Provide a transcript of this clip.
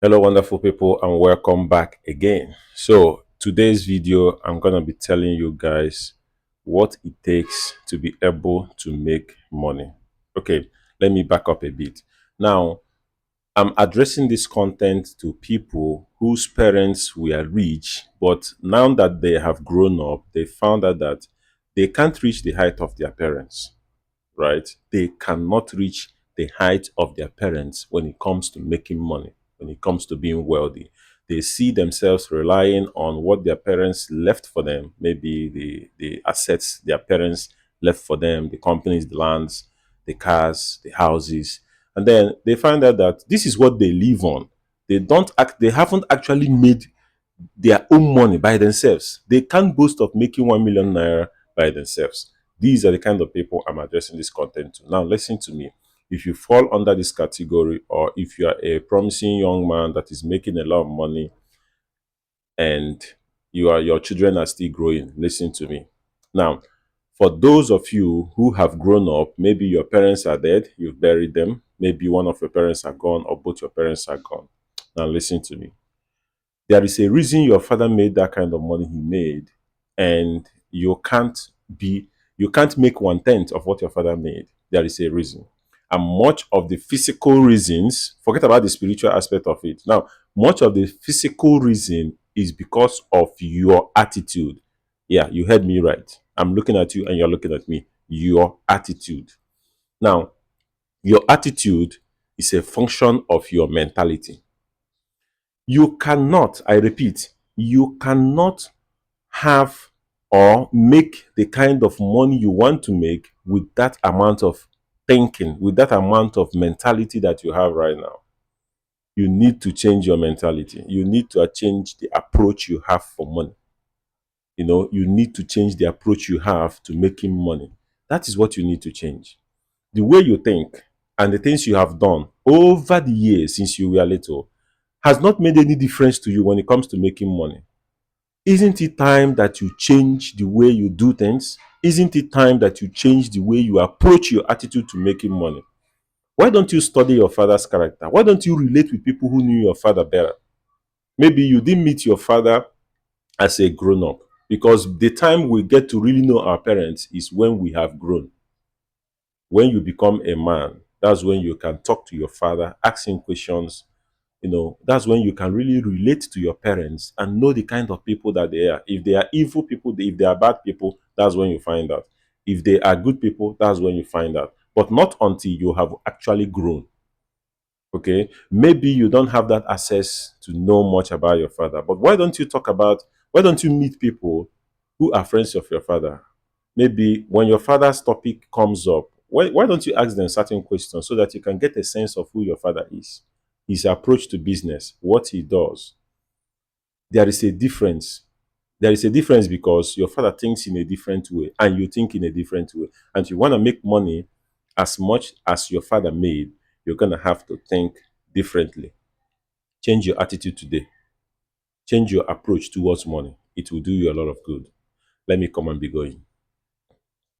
Hello, wonderful people, and welcome back again. So, today's video, I'm going to be telling you guys what it takes to be able to make money. Okay, let me back up a bit. Now, I'm addressing this content to people whose parents were rich, but now that they have grown up, they found out that they can't reach the height of their parents, right? They cannot reach the height of their parents when it comes to making money, when it comes to being wealthy. They see themselves relying on what their parents left for them, maybe the assets their parents left for them, the companies, the lands, the cars, the houses. And then they find out that this is what they live on. They haven't actually made their own money by themselves. They can't boast of making 1 million naira by themselves. These are the kind of people I'm addressing this content to. Now, listen to me. If you fall under this category, or if you are a promising young man that is making a lot of money and your children are still growing, listen to me. Now, for those of you who have grown up, maybe your parents are dead, you've buried them, maybe one of your parents are gone, or both your parents are gone. Now, listen to me. There is a reason your father made that kind of money he made, and you can't make 1/10 of what your father made. There is a reason. And much of the physical reasons, forget about the spiritual aspect of it. Now, much of the physical reason is because of your attitude. Yeah, you heard me right. I'm looking at you and you're looking at me. Your attitude. Now, your attitude is a function of your mentality. You cannot, I repeat, you cannot have or make the kind of money you want to make with that amount of thinking, with that amount of mentality that you have right now. You need to change your mentality. You need to change the approach you have for money. You need to change the approach you have to making money. That is what you need to change. The way you think and the things you have done over the years since you were little has not made any difference to you when it comes to making money. Isn't it time that you change the way you do things? Isn't it time that you change the way you approach your attitude to making money? Why don't you study your father's character? Why don't you relate with people who knew your father better? Maybe you didn't meet your father as a grown up, because the time we get to really know our parents is when we have grown. When you become a man, that's when you can talk to your father, ask him questions. That's when you can really relate to your parents and know the kind of people that they are. If they are evil people, if they are bad people, that's when you find out. If they are good people, that's when you find out. But not until you have actually grown. Okay, maybe you don't have that access to know much about your father, but why don't you meet people who are friends of your father? Maybe when your father's topic comes up, why don't you ask them certain questions so that you can get a sense of who your father is, his approach to business, what he does. There is a difference. There is a difference because your father thinks in a different way and you think in a different way. And you want to make money as much as your father made, you're going to have to think differently. Change your attitude today. Change your approach towards money. It will do you a lot of good. Let me come and be going.